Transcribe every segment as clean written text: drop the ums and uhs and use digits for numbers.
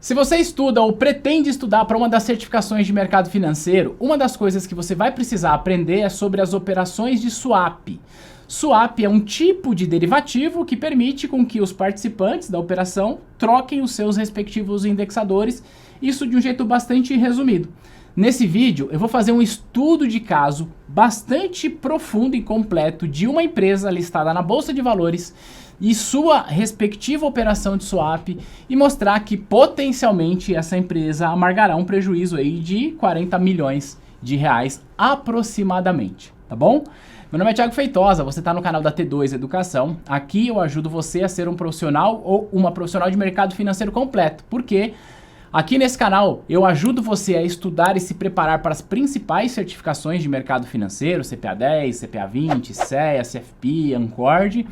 Se você estuda ou pretende estudar para uma das certificações de mercado financeiro, uma das coisas que você vai precisar aprender é sobre as operações de swap. Swap é um tipo de derivativo que permite com que os participantes da operação troquem os seus respectivos indexadores, isso de um jeito bastante resumido. Nesse vídeo eu vou fazer um estudo de caso bastante profundo e completo de uma empresa listada na Bolsa de Valores e sua respectiva operação de swap e mostrar que potencialmente essa empresa amargará um prejuízo aí de 40 milhões de reais aproximadamente, tá bom? Meu nome é Thiago Feitosa, você está no canal da T2 Educação. Aqui eu ajudo você a ser um profissional ou uma profissional de mercado financeiro completo, porque aqui nesse canal eu ajudo você a estudar e se preparar para as principais certificações de mercado financeiro, CPA 10, CPA 20, CEA, CFP, Ancord.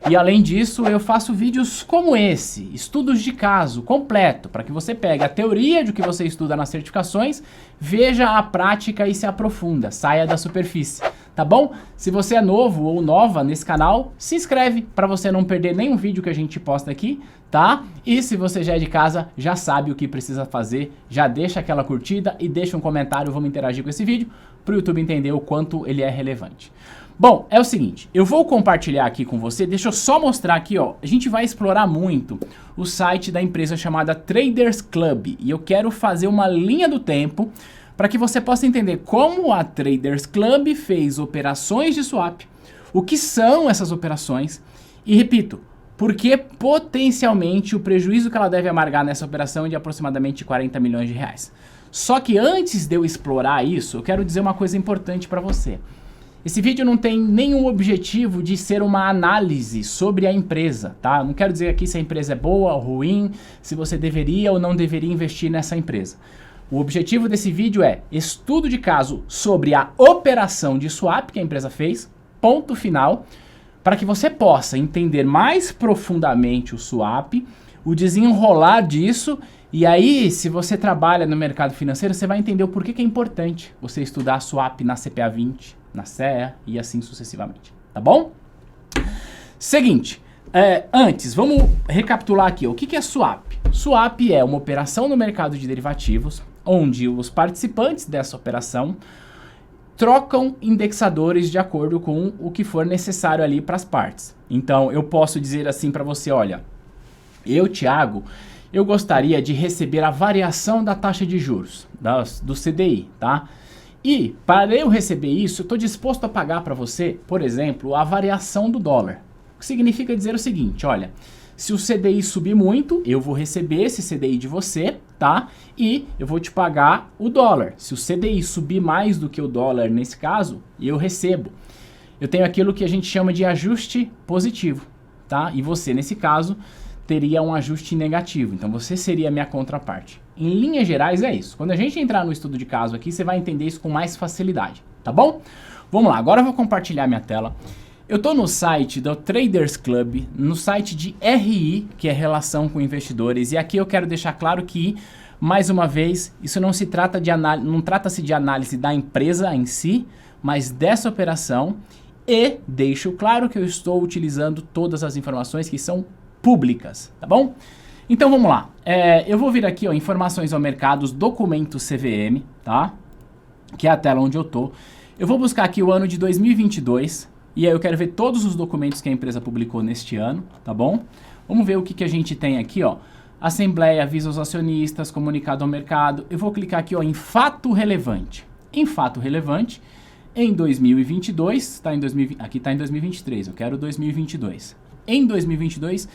E além disso, eu faço vídeos como esse, estudos de caso completo, para que você pegue a teoria do que você estuda nas certificações, veja a prática e se aprofunda, saia da superfície, tá bom? Se você é novo ou nova nesse canal, se inscreve para você não perder nenhum vídeo que a gente posta aqui, tá? E se você já é de casa, já sabe o que precisa fazer, já deixa aquela curtida e deixa um comentário, vamos interagir com esse vídeo, para o YouTube entender o quanto ele é relevante. Bom, é o seguinte, eu vou compartilhar aqui com você, deixa eu só mostrar aqui, ó, a gente vai explorar muito o site da empresa chamada Traders Club e eu quero fazer uma linha do tempo para que você possa entender como a Traders Club fez operações de swap, o que são essas operações e, repito, por que potencialmente o prejuízo que ela deve amargar nessa operação é de aproximadamente 40 milhões de reais. Só que antes de eu explorar isso, eu quero dizer uma coisa importante para você. Esse vídeo não tem nenhum objetivo de ser uma análise sobre a empresa, tá? Eu não quero dizer aqui se a empresa é boa ou ruim, se você deveria ou não deveria investir nessa empresa. O objetivo desse vídeo é estudo de caso sobre a operação de swap que a empresa fez, ponto final, para que você possa entender mais profundamente o swap, o desenrolar disso, e aí, se você trabalha no mercado financeiro, você vai entender o porquê que é importante você estudar swap na CPA 20, na CEA e assim sucessivamente, tá bom? Seguinte, antes, vamos recapitular aqui, o que é swap? Swap é uma operação no mercado de derivativos, onde os participantes dessa operação trocam indexadores de acordo com o que for necessário ali para as partes. Então, eu posso dizer assim para você, olha, eu, Thiago, eu gostaria de receber a variação da taxa de juros, do CDI, tá? E para eu receber isso, eu estou disposto a pagar para você, por exemplo, a variação do dólar. O que significa dizer o seguinte, olha, se o CDI subir muito, eu vou receber esse CDI de você, tá? E eu vou te pagar o dólar. Se o CDI subir mais do que o dólar nesse caso, eu recebo. Eu tenho aquilo que a gente chama de ajuste positivo, tá? E você, nesse caso, teria um ajuste negativo, então você seria a minha contraparte. Em linhas gerais é isso. Quando a gente entrar no estudo de caso aqui, você vai entender isso com mais facilidade, tá bom? Vamos lá, agora eu vou compartilhar minha tela. Eu estou no site do Traders Club, no site de RI, que é Relação com Investidores, e aqui eu quero deixar claro que, mais uma vez, isso não se trata de não trata-se de análise da empresa em si, mas dessa operação, e deixo claro que eu estou utilizando todas as informações que são públicas, tá bom? Então vamos lá, eu vou vir aqui, ó, informações ao mercado, documentos CVM, tá? Que é a tela onde eu tô. Eu vou buscar aqui o ano de 2022 e aí eu quero ver todos os documentos que a empresa publicou neste ano, tá bom? Vamos ver o que a gente tem aqui, ó. Assembleia, avisa aos acionistas, comunicado ao mercado. Eu vou clicar aqui, ó, em fato relevante. Em fato relevante, em 2022, aqui tá em 2023, eu quero 2022. Em 2022,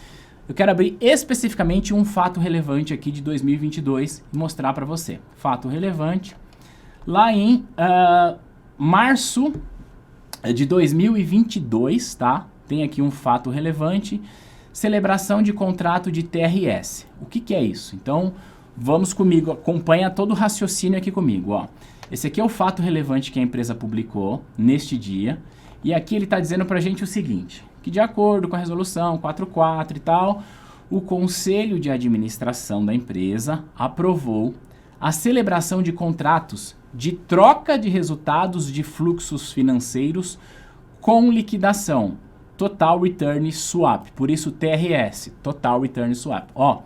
eu quero abrir especificamente um fato relevante aqui de 2022 e mostrar para você. Fato relevante, lá em março de 2022, tá? Tem aqui um fato relevante, celebração de contrato de TRS. O que é isso? Então, vamos comigo, acompanha todo o raciocínio aqui comigo, ó. Esse aqui é o fato relevante que a empresa publicou neste dia, e aqui ele está dizendo para a gente o seguinte, que de acordo com a resolução 44 e tal, o Conselho de Administração da empresa aprovou a celebração de contratos de troca de resultados de fluxos financeiros com liquidação, Total Return Swap, por isso TRS, Total Return Swap. Ó,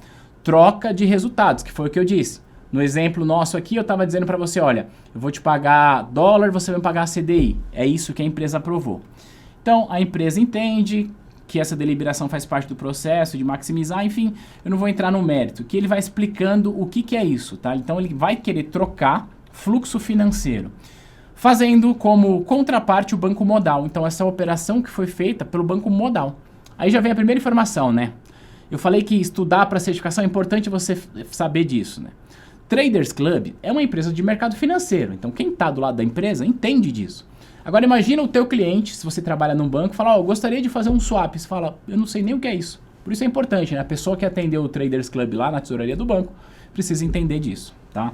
troca de resultados, que foi o que eu disse. No exemplo nosso aqui, eu estava dizendo para você, olha, eu vou te pagar dólar, você vai me pagar CDI. É isso que a empresa aprovou. Então, a empresa entende que essa deliberação faz parte do processo de maximizar, enfim, eu não vou entrar no mérito, que ele vai explicando o que é isso, tá? Então, ele vai querer trocar fluxo financeiro, fazendo como contraparte o banco modal. Então, essa operação que foi feita pelo banco modal. Aí já vem a primeira informação, né? Eu falei que estudar para certificação é importante você saber disso, né? Traders Club é uma empresa de mercado financeiro, então quem está do lado da empresa entende disso. Agora imagina o teu cliente, se você trabalha num banco, fala, eu gostaria de fazer um swap. Você fala, eu não sei nem o que é isso. Por isso é importante, né? A pessoa que atendeu o Traders Club lá na tesouraria do banco precisa entender disso, tá?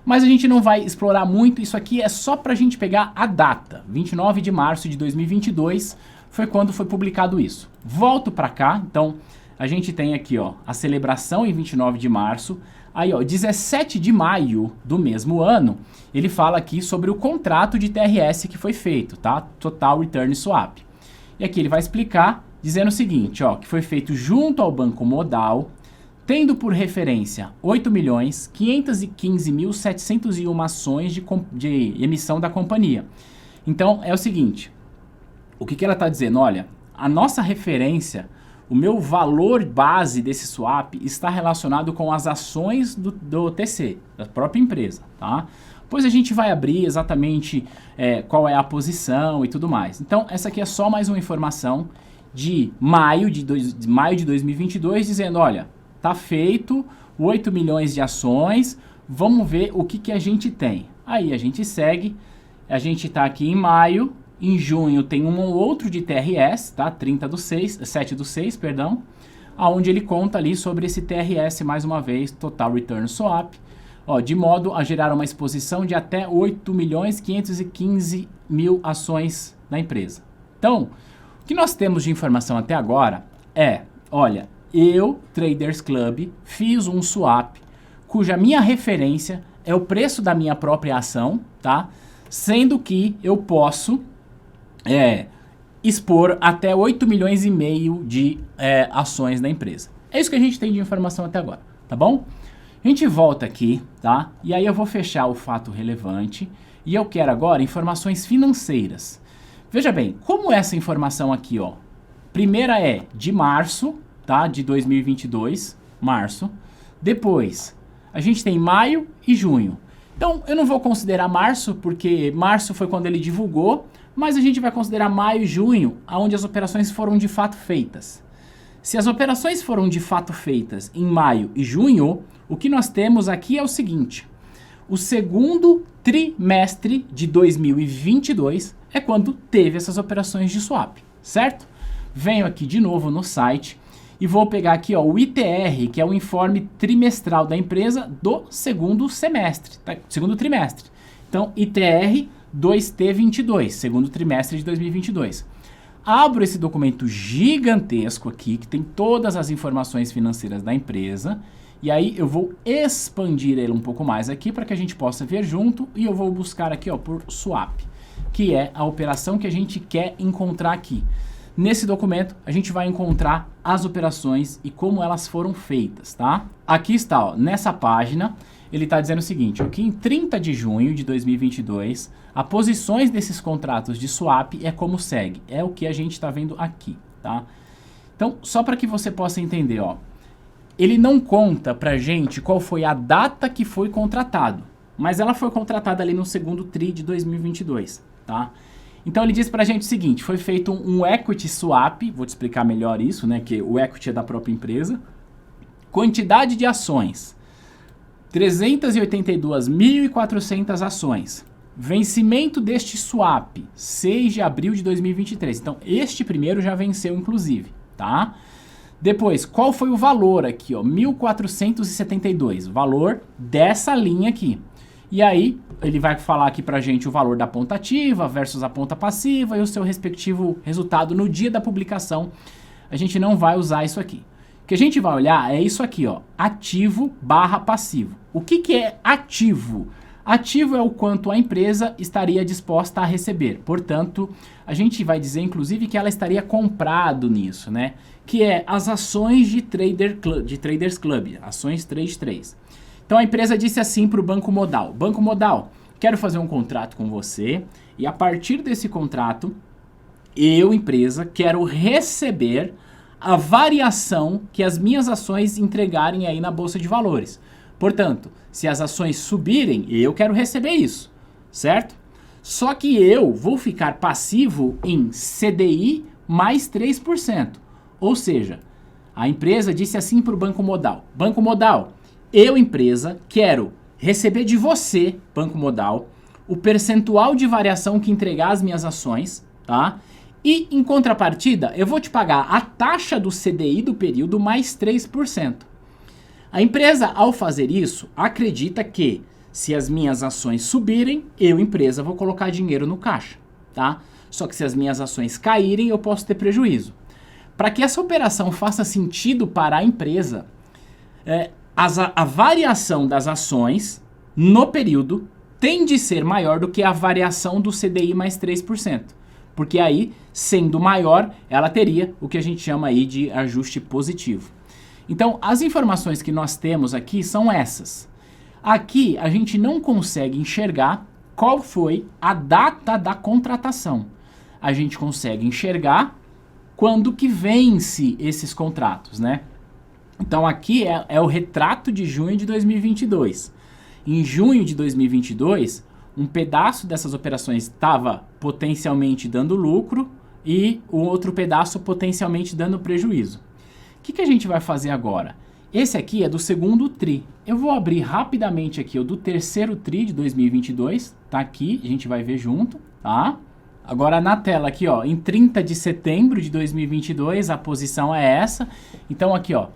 Mas a gente não vai explorar muito, isso aqui é só para a gente pegar a data. 29 de março de 2022 foi quando foi publicado isso. Volto para cá, então a gente tem aqui ó, a celebração em 29 de março. Aí, ó, 17 de maio do mesmo ano, ele fala aqui sobre o contrato de TRS que foi feito, tá? Total Return Swap. E aqui ele vai explicar dizendo o seguinte, ó, que foi feito junto ao Banco Modal, tendo por referência 8.515.701 ações de emissão da companhia. Então, é o seguinte, o que ela está dizendo? Olha, a nossa referência, o meu valor base desse swap está relacionado com as ações do TC, da própria empresa, tá? Pois a gente vai abrir exatamente qual é a posição e tudo mais. Então, essa aqui é só mais uma informação de maio de 2022, dizendo, olha, tá feito 8 milhões de ações, vamos ver o que a gente tem. Aí a gente segue, a gente está aqui em maio. Em junho tem um ou outro de TRS, tá? 7/6, perdão, aonde ele conta ali sobre esse TRS mais uma vez, Total Return Swap, ó, de modo a gerar uma exposição de até 8.515.000 ações na empresa. Então, o que nós temos de informação até agora é, olha, eu, Traders Club, fiz um swap cuja minha referência é o preço da minha própria ação, tá? Sendo que eu posso expor até 8 milhões e meio de ações da empresa. É isso que a gente tem de informação até agora, tá bom? A gente volta aqui, tá? E aí eu vou fechar o fato relevante e eu quero agora informações financeiras. Veja bem, como essa informação aqui, ó, primeira é de março, tá? De 2022, março. Depois, a gente tem maio e junho. Então, eu não vou considerar março, porque março foi quando ele divulgou, mas a gente vai considerar maio e junho, onde as operações foram de fato feitas. Se as operações foram de fato feitas em maio e junho, o que nós temos aqui é o seguinte, o segundo trimestre de 2022 é quando teve essas operações de swap, certo? Venho aqui de novo no site e vou pegar aqui ó, o ITR, que é o informe trimestral da empresa do segundo semestre, tá? Segundo trimestre. Então, ITR 2T22, segundo trimestre de 2022. Abro esse documento gigantesco aqui, que tem todas as informações financeiras da empresa, e aí eu vou expandir ele um pouco mais aqui para que a gente possa ver junto, e eu vou buscar aqui ó, por swap, que é a operação que a gente quer encontrar aqui. Nesse documento, a gente vai encontrar as operações e como elas foram feitas, tá? Aqui está, ó, nessa página, ele está dizendo o seguinte, ó, que em 30 de junho de 2022, as posições desses contratos de swap é como segue. É o que a gente está vendo aqui, tá? Então, só para que você possa entender, ó, ele não conta pra gente qual foi a data que foi contratado, mas ela foi contratada ali no segundo TRI de 2022, tá? Então ele diz pra gente o seguinte, foi feito um equity swap, vou te explicar melhor isso, né, que o equity é da própria empresa, quantidade de ações, 382.400 ações, vencimento deste swap, 6 de abril de 2023, então este primeiro já venceu inclusive, tá? Depois, qual foi o valor aqui, ó, 1.472, valor dessa linha aqui. E aí, ele vai falar aqui pra gente o valor da ponta ativa versus a ponta passiva e o seu respectivo resultado no dia da publicação. A gente não vai usar isso aqui. O que a gente vai olhar é isso aqui, ó, ativo barra passivo. O que é ativo? Ativo é o quanto a empresa estaria disposta a receber. Portanto, a gente vai dizer, inclusive, que ela estaria comprado nisso, né? Que é as ações de Traders Club, ações Trade 3. Então, a empresa disse assim para o Banco Modal. Banco Modal, quero fazer um contrato com você e a partir desse contrato, eu, empresa, quero receber a variação que as minhas ações entregarem aí na Bolsa de Valores. Portanto, se as ações subirem, eu quero receber isso, certo? Só que eu vou ficar passivo em CDI mais 3%. Ou seja, a empresa disse assim para o Banco Modal. Banco Modal, eu, empresa, quero receber de você, Banco Modal, o percentual de variação que entregar as minhas ações, tá? E, em contrapartida, eu vou te pagar a taxa do CDI do período mais 3%. A empresa, ao fazer isso, acredita que se as minhas ações subirem, eu, empresa, vou colocar dinheiro no caixa, tá? Só que se as minhas ações caírem, eu posso ter prejuízo. Para que essa operação faça sentido para a empresa, a variação das ações no período tem de ser maior do que a variação do CDI mais 3%. Porque aí, sendo maior, ela teria o que a gente chama aí de ajuste positivo. Então, as informações que nós temos aqui são essas. Aqui, a gente não consegue enxergar qual foi a data da contratação. A gente consegue enxergar quando que vence esses contratos, né? Então, aqui é o retrato de junho de 2022. Em junho de 2022, um pedaço dessas operações estava potencialmente dando lucro e o outro pedaço potencialmente dando prejuízo. O que a gente vai fazer agora? Esse aqui é do segundo TRI. Eu vou abrir rapidamente aqui o do terceiro TRI de 2022. Tá aqui, a gente vai ver junto, tá? Agora na tela aqui, ó, em 30 de setembro de 2022, a posição é essa. Então aqui, ó,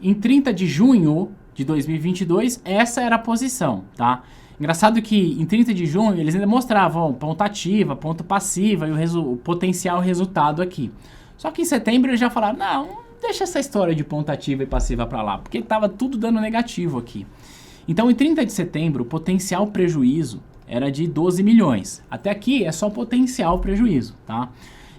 em 30 de junho de 2022, essa era a posição, tá? Engraçado que em 30 de junho eles ainda mostravam ponto ativa, ponto passiva e o potencial resultado aqui. Só que em setembro eles já falaram, não, deixa essa história de ponta ativa e passiva para lá, porque estava tudo dando negativo aqui. Então, em 30 de setembro, o potencial prejuízo era de 12 milhões. Até aqui é só potencial prejuízo, tá?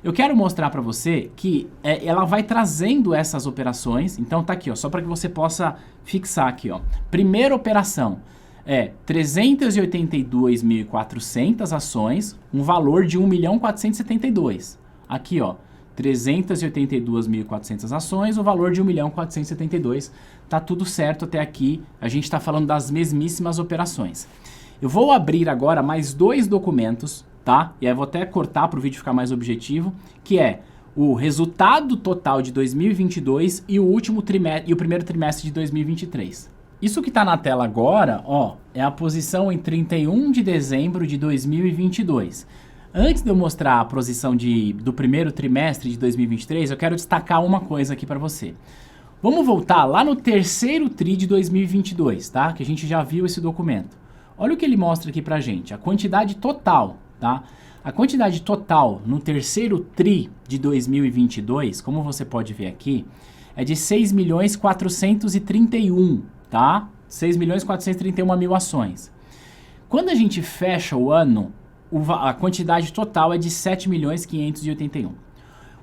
Eu quero mostrar para você que ela vai trazendo essas operações. Então, tá aqui, ó, só para que você possa fixar aqui, ó. Primeira operação é 382.400 ações, um valor de 1.472.000. Aqui, ó. 382.400 ações, o valor de 1.472.000. Tá tudo certo até aqui, a gente está falando das mesmíssimas operações. Eu vou abrir agora mais dois documentos, tá? E aí eu vou até cortar para o vídeo ficar mais objetivo, que é o resultado total de 2022 e o último trimestre e o primeiro trimestre de 2023. Isso que está na tela agora, ó, é a posição em 31 de dezembro de 2022. Antes de eu mostrar a posição do primeiro trimestre de 2023, eu quero destacar uma coisa aqui para você. Vamos voltar lá no terceiro TRI de 2022, tá? Que a gente já viu esse documento. Olha o que ele mostra aqui pra gente, a quantidade total, tá? A quantidade total no terceiro TRI de 2022, como você pode ver aqui, é de 6.431.000, tá? 6.431.000 ações. Quando a gente fecha o ano, a quantidade total é de 7.581.000.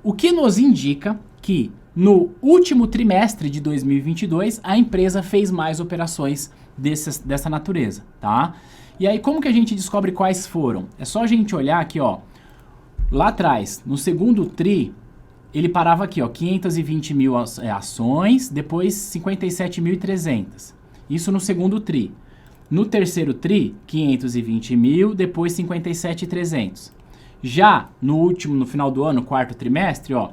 O que nos indica que no último trimestre de 2022 a empresa fez mais operações dessa natureza, tá? E aí como que a gente descobre quais foram? É só a gente olhar aqui, ó, lá atrás, no segundo TRI, ele parava aqui, ó, 520.000 ações, depois 57.300. Isso no segundo TRI. No terceiro TRI, 520.000, depois 57.300. Já no final do ano, quarto trimestre, ó,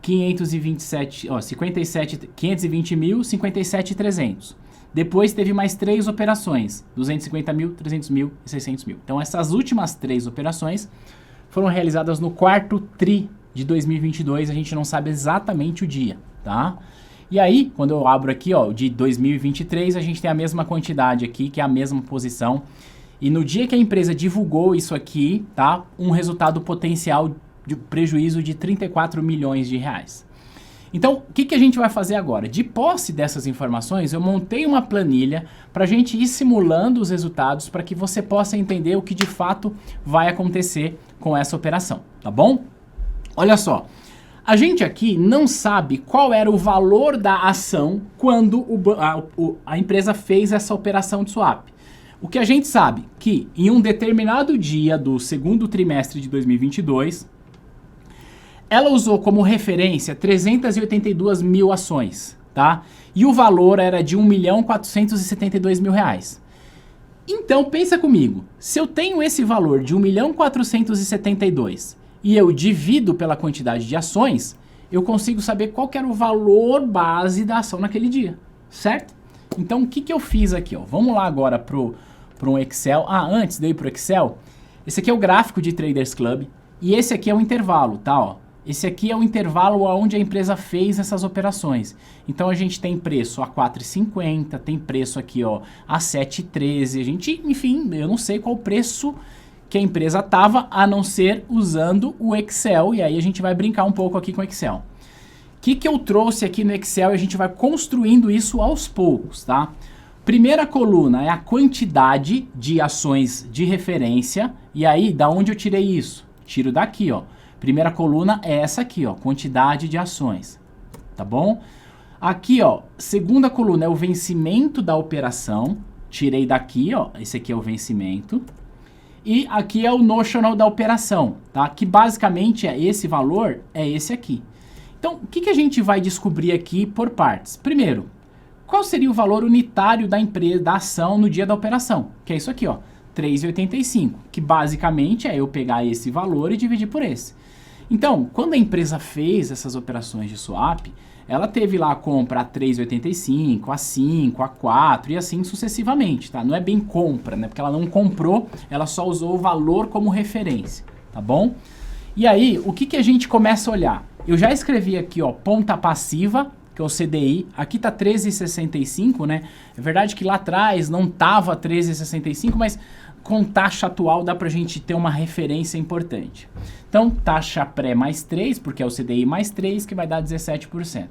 520.000, 57.300. Depois teve mais 3 operações, 250.000, 300.000 e 600.000. Então essas últimas 3 operações foram realizadas no quarto TRI de 2022, a gente não sabe exatamente o dia, tá? E aí, quando eu abro aqui, ó, de 2023, a gente tem a mesma quantidade aqui, que é a mesma posição. E no dia que a empresa divulgou isso aqui, tá? Um resultado potencial de prejuízo de 34 milhões de reais. Então, o que a gente vai fazer agora? De posse dessas informações, eu montei uma planilha para a gente ir simulando os resultados para que você possa entender o que de fato vai acontecer com essa operação, tá bom? Olha só, a gente aqui não sabe qual era o valor da ação quando a empresa fez essa operação de swap. O que a gente sabe que em um determinado dia do segundo trimestre de 2022, ela usou como referência 382 mil ações, tá? E o valor era de R$1.472.000 reais. Então, pensa comigo, se eu tenho esse valor de 1.472 e eu divido pela quantidade de ações, eu consigo saber qual que era o valor base da ação naquele dia, certo? Então, o que eu fiz aqui, ó? Vamos lá agora para um Excel. Antes de eu ir pro Excel, esse aqui é o gráfico de Traders Club e esse aqui é o intervalo, tá? Ó. Esse aqui é o intervalo onde a empresa fez essas operações. Então a gente tem preço a 4,50, tem preço aqui ó, a 7,13. A gente, enfim, eu não sei qual o preço que a empresa tava, a não ser usando o Excel. E aí a gente vai brincar um pouco aqui com o Excel. O que eu trouxe aqui no Excel e a gente vai construindo isso aos poucos, tá? Primeira coluna é a quantidade de ações de referência. E aí, da onde eu tirei isso? Tiro daqui, ó. Primeira coluna é essa aqui, ó, quantidade de ações, tá bom? Aqui, ó, segunda coluna é o vencimento da operação, tirei daqui, ó, esse aqui é o vencimento. E aqui é o notional da operação, tá? Que basicamente é esse valor, é esse aqui. Então, o que a gente vai descobrir aqui por partes? Primeiro, qual seria o valor unitário da empresa, da ação no dia da operação? Que é isso aqui, ó, 3,85, que basicamente é eu pegar esse valor e dividir por esse. Então, quando a empresa fez essas operações de swap, ela teve lá a compra a 3,85, a 5, a 4 e assim sucessivamente, tá? Não é bem compra, né? Porque ela não comprou, ela só usou o valor como referência, tá bom? E aí, o que a gente começa a olhar? Eu já escrevi aqui, ó, ponta passiva, que é o CDI, aqui tá 13,65, né? É verdade que lá atrás não tava 13,65, mas com taxa atual dá pra gente ter uma referência importante. Então, taxa pré mais 3, porque é o CDI mais 3, que vai dar 17%.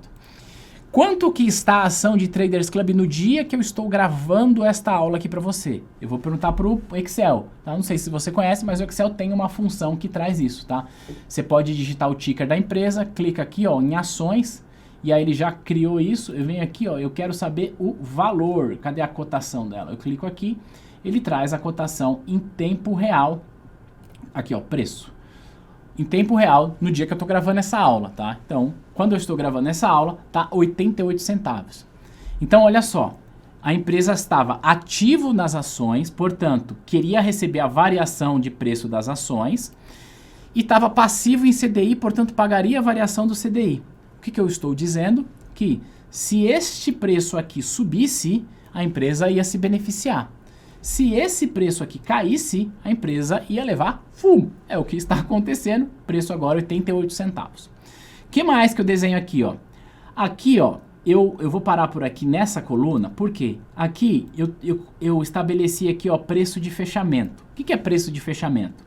Quanto que está a ação de Traders Club no dia que eu estou gravando esta aula aqui para você? Eu vou perguntar pro Excel, tá? Não sei se você conhece, mas o Excel tem uma função que traz isso, tá? Você pode digitar o ticker da empresa, clica aqui, ó, em ações, e aí ele já criou isso. Eu venho aqui, ó, eu quero saber o valor. Cadê a cotação dela? Eu clico aqui, ele traz a cotação em tempo real. Aqui, ó, preço. Em tempo real, no dia que eu estou gravando essa aula, tá? Então, quando eu estou gravando essa aula, tá 88 centavos. Então, olha só, a empresa estava ativo nas ações, portanto, queria receber a variação de preço das ações e estava passivo em CDI, portanto, pagaria a variação do CDI. O que eu estou dizendo? Que se este preço aqui subisse, a empresa ia se beneficiar. Se esse preço aqui caísse, a empresa ia levar full. É o que está acontecendo. Preço agora 88 centavos. O que mais que eu desenho aqui, ó? Aqui, ó, eu vou parar por aqui nessa coluna, porque aqui eu estabeleci aqui, ó, preço de fechamento. O que é preço de fechamento?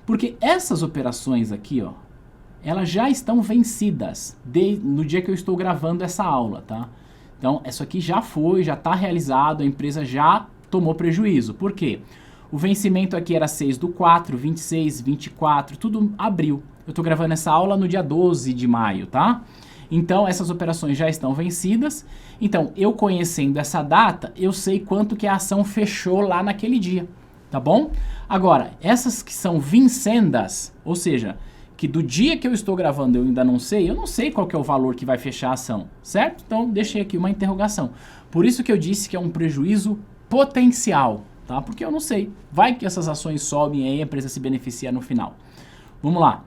Porque essas operações aqui, ó, elas já estão vencidas no dia que eu estou gravando essa aula, tá? Então, isso aqui já foi, já está realizado, a empresa já tomou prejuízo. Por quê? O vencimento aqui era 6/4, 26, 24, tudo abril. Eu estou gravando essa aula no dia 12 de maio, tá? Então, essas operações já estão vencidas. Então, eu conhecendo essa data, eu sei quanto que a ação fechou lá naquele dia, tá bom? Agora, essas que são vincendas, ou seja, que do dia que eu estou gravando eu ainda não sei, eu não sei qual que é o valor que vai fechar a ação, certo? Então, deixei aqui uma interrogação. Por isso que eu disse que é um prejuízo potencial, tá? Porque eu não sei. Vai que essas ações sobem e aí a empresa se beneficia no final. Vamos lá.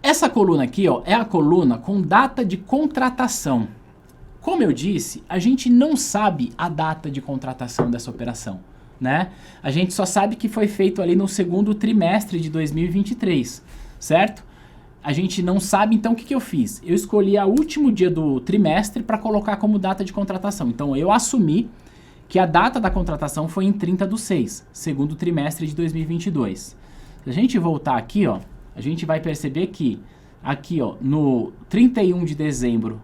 Essa coluna aqui, ó, é a coluna com data de contratação. Como eu disse, a gente não sabe a data de contratação dessa operação, né? A gente só sabe que foi feito ali no segundo trimestre de 2023, certo? A gente não sabe, então o que eu fiz? Eu escolhi o último dia do trimestre para colocar como data de contratação. Então eu assumi que a data da contratação foi em 30/6, segundo trimestre de 2022. Se a gente voltar aqui, ó, a gente vai perceber que aqui, ó, no 31 de dezembro,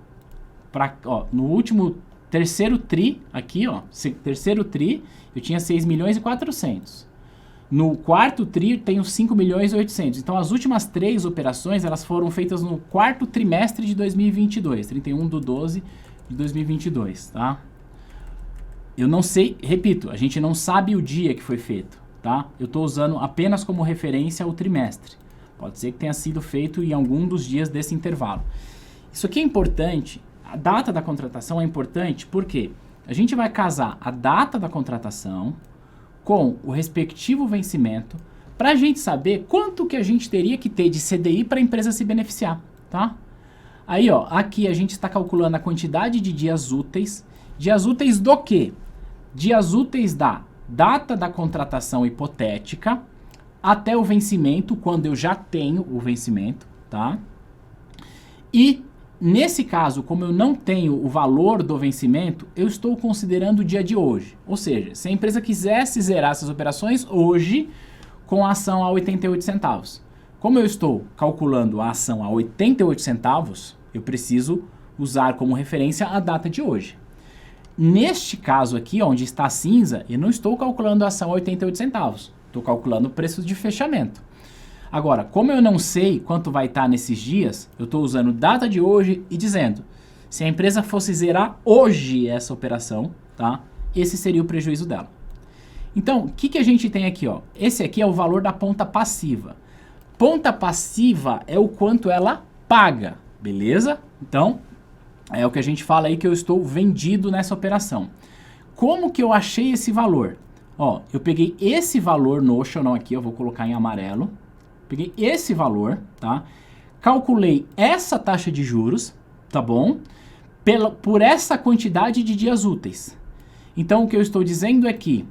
no último terceiro tri, aqui, ó, terceiro tri, eu tinha 6 milhões e 400. No quarto tri, eu tenho 5 milhões e 800. Então, as últimas 3 operações, elas foram feitas no quarto trimestre de 2022, 31/12 de 2022, tá? Eu não sei, repito, a gente não sabe o dia que foi feito, tá? Eu estou usando apenas como referência o trimestre. Pode ser que tenha sido feito em algum dos dias desse intervalo. Isso aqui é importante, a data da contratação é importante porque a gente vai casar a data da contratação com o respectivo vencimento para a gente saber quanto que a gente teria que ter de CDI para a empresa se beneficiar, tá? Aí, ó, aqui a gente está calculando a quantidade de dias úteis. Dias úteis do quê? Dias úteis da data da contratação hipotética até o vencimento, quando eu já tenho o vencimento, tá? E, nesse caso, como eu não tenho o valor do vencimento, eu estou considerando o dia de hoje. Ou seja, se a empresa quisesse zerar essas operações hoje, com a ação a 88 centavos. Como eu estou calculando a ação a 88 centavos, eu preciso usar como referência a data de hoje. Neste caso aqui, onde está cinza, eu não estou calculando a ação a 88 centavos. Estou calculando o preço de fechamento. Agora, como eu não sei quanto vai estar nesses dias, eu estou usando data de hoje e dizendo, se a empresa fosse zerar hoje essa operação, tá? Esse seria o prejuízo dela. Então, o que a gente tem aqui, ó? Esse aqui é o valor da ponta passiva. Ponta passiva é o quanto ela paga, beleza? Então, é o que a gente fala aí que eu estou vendido nessa operação. Como que eu achei esse valor? Ó, eu peguei esse valor notional aqui, eu vou colocar em amarelo. Peguei esse valor, tá? Calculei essa taxa de juros, tá bom? Por essa quantidade de dias úteis. Então, o que eu estou dizendo é que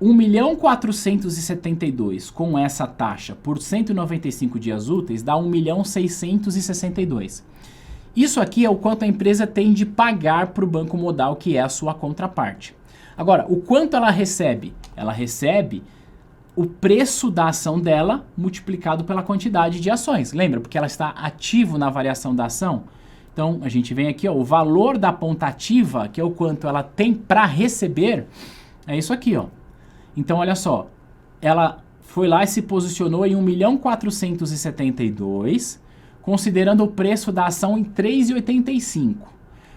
1.472.000 com essa taxa por 195 dias úteis dá 1.662.000. Isso aqui é o quanto a empresa tem de pagar para o Banco Modal, que é a sua contraparte. Agora, o quanto ela recebe? Ela recebe o preço da ação dela multiplicado pela quantidade de ações. Lembra? Porque ela está ativo na variação da ação. Então, a gente vem aqui, ó, o valor da ponta ativa, que é o quanto ela tem para receber, é isso aqui, ó. Então, olha só, ela foi lá e se posicionou em 1.472.000, considerando o preço da ação em 3,85.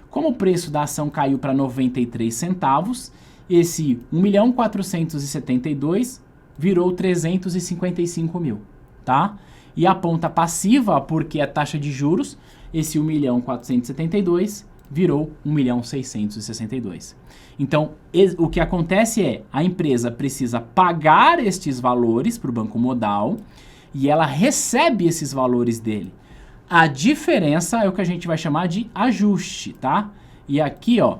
Como o preço da ação caiu para 93 centavos, esse 1.472.000 virou 355.000, tá? E a ponta passiva, porque é taxa de juros, esse 1.472.000 virou 1.662.000. Então, o que acontece é, a empresa precisa pagar estes valores para o Banco Modal e ela recebe esses valores dele. A diferença é o que a gente vai chamar de ajuste, tá? E aqui, ó,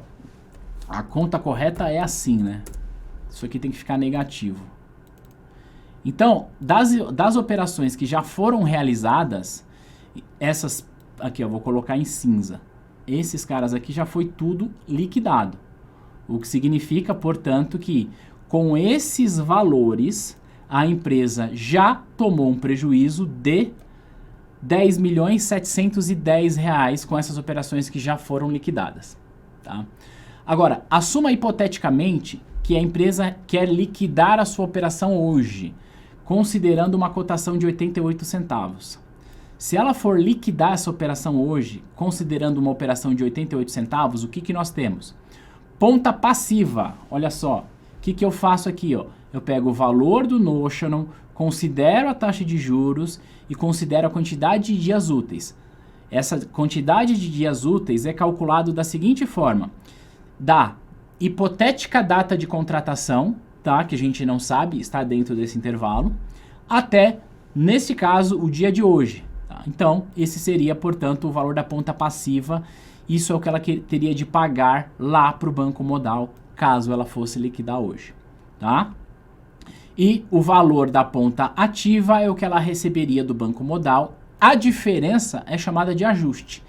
a conta correta é assim, né? Isso aqui tem que ficar negativo. Então, das operações que já foram realizadas, essas aqui, ó, vou colocar em cinza. Esses caras aqui já foi tudo liquidado. O que significa, portanto, que com esses valores, a empresa já tomou um prejuízo de R$10.710.000 com essas operações que já foram liquidadas, tá? Agora, assuma hipoteticamente que a empresa quer liquidar a sua operação hoje, considerando uma cotação de 88 centavos. Se ela for liquidar essa operação hoje, considerando uma operação de 88 centavos, o que nós temos? Ponta passiva, olha só, o que eu faço aqui, ó? Eu pego o valor do notional, considero a taxa de juros e considero a quantidade de dias úteis. Essa quantidade de dias úteis é calculado da seguinte forma: da hipotética data de contratação, tá? Que a gente não sabe, está dentro desse intervalo, até, nesse caso, o dia de hoje. Tá? Então, esse seria, portanto, o valor da ponta passiva. Isso é o que ela teria de pagar lá para o Banco Modal, caso ela fosse liquidar hoje, tá? E o valor da ponta ativa é o que ela receberia do Banco Modal. A diferença é chamada de ajuste.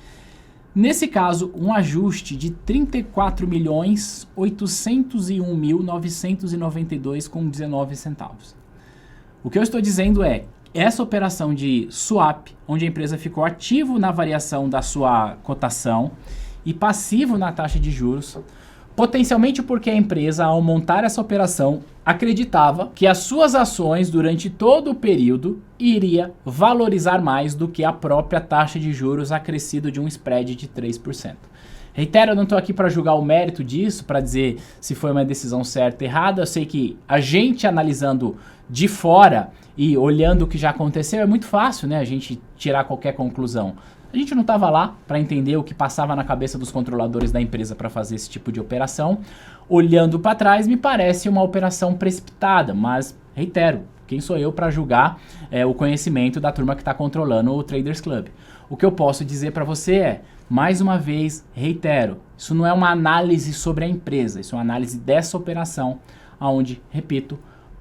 Nesse caso, um ajuste de 34.801.992,19 centavos. O que eu estou dizendo é, essa operação de swap, onde a empresa ficou ativo na variação da sua cotação e passivo na taxa de juros, potencialmente porque a empresa, ao montar essa operação, acreditava que as suas ações durante todo o período iria valorizar mais do que a própria taxa de juros acrescido de um spread de 3%. Reitero, eu não estou aqui para julgar o mérito disso, para dizer se foi uma decisão certa ou errada. Eu sei que a gente analisando de fora e olhando o que já aconteceu é muito fácil, né? A gente tirar qualquer conclusão. A gente não estava lá para entender o que passava na cabeça dos controladores da empresa para fazer esse tipo de operação. Olhando para trás, me parece uma operação precipitada, mas reitero, quem sou eu para julgar o conhecimento da turma que está controlando o Traders Club? O que eu posso dizer para você é, mais uma vez, reitero, isso não é uma análise sobre a empresa, isso é uma análise dessa operação, onde, repito,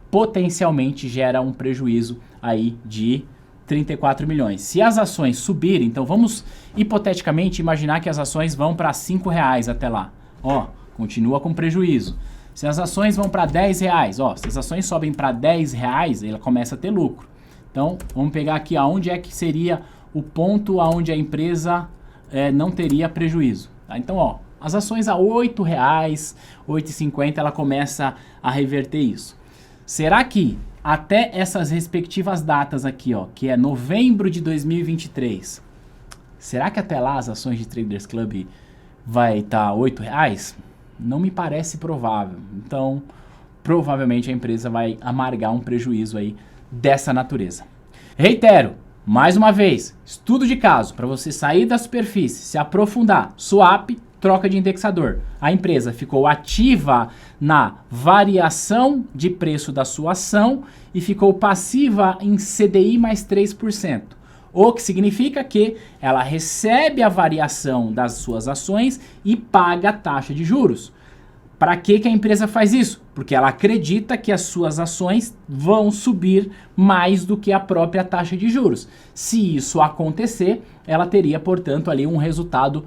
potencialmente gera um prejuízo aí de 34 milhões. Se as ações subirem, então vamos hipoteticamente imaginar que as ações vão para R$5 até lá. Ó, continua com prejuízo. Se as ações vão para R$10, ó, se as ações sobem para R$10, ela começa a ter lucro. Então, vamos pegar aqui aonde é que seria o ponto onde a empresa não teria prejuízo. Tá? Então, ó, as ações a R$8, R$8,50, ela começa a reverter isso. Será que até essas respectivas datas aqui, ó, que é novembro de 2023, será que até lá as ações de Traders Club vai estar R$8? Não me parece provável. Então, provavelmente a empresa vai amargar um prejuízo aí dessa natureza. Reitero, mais uma vez, estudo de caso, para você sair da superfície, se aprofundar, swap, troca de indexador. A empresa ficou ativa na variação de preço da sua ação e ficou passiva em CDI mais 3%. O que significa que ela recebe a variação das suas ações e paga a taxa de juros. Para que a empresa faz isso? Porque ela acredita que as suas ações vão subir mais do que a própria taxa de juros. Se isso acontecer, ela teria, portanto, ali um resultado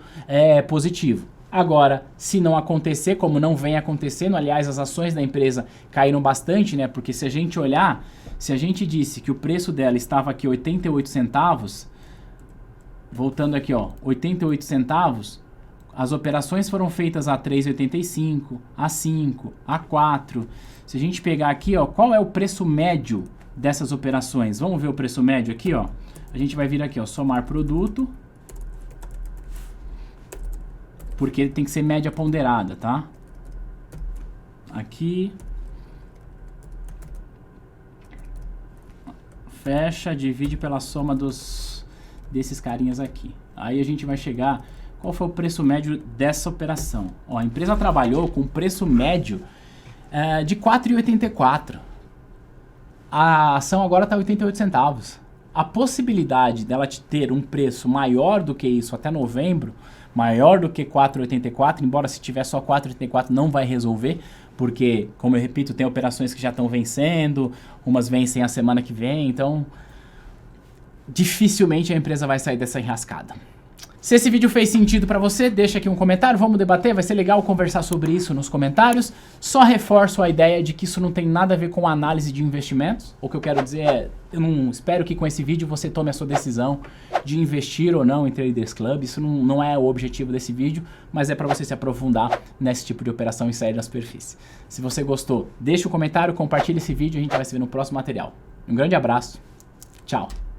positivo. Agora, se não acontecer, como não vem acontecendo, aliás, as ações da empresa caíram bastante, né? Porque se a gente olhar, se a gente disse que o preço dela estava aqui 88 centavos, voltando aqui, ó, 88 centavos, as operações foram feitas a 3,85, a 5, a 4. Se a gente pegar aqui, ó, qual é o preço médio dessas operações? Vamos ver o preço médio aqui, ó. A gente vai vir aqui, ó, somar produto, porque ele tem que ser média ponderada, tá? Aqui. Fecha, divide pela soma desses carinhas aqui. Aí a gente vai chegar... Qual foi o preço médio dessa operação? Ó, a empresa trabalhou com preço médio de 4,84. A ação agora está 88 centavos. A possibilidade dela ter um preço maior do que isso até novembro, maior do que 4,84, embora se tiver só 4,84 não vai resolver, porque, como eu repito, tem operações que já estão vencendo, umas vencem a semana que vem, então dificilmente a empresa vai sair dessa enrascada. Se esse vídeo fez sentido pra você, deixa aqui um comentário, vamos debater, vai ser legal conversar sobre isso nos comentários. Só reforço a ideia de que isso não tem nada a ver com análise de investimentos. O que eu quero dizer é, eu não espero que com esse vídeo você tome a sua decisão de investir ou não em Traders Club. Isso não é o objetivo desse vídeo, mas é para você se aprofundar nesse tipo de operação e sair da superfície. Se você gostou, deixa um comentário, compartilha esse vídeo e a gente vai se ver no próximo material. Um grande abraço, tchau!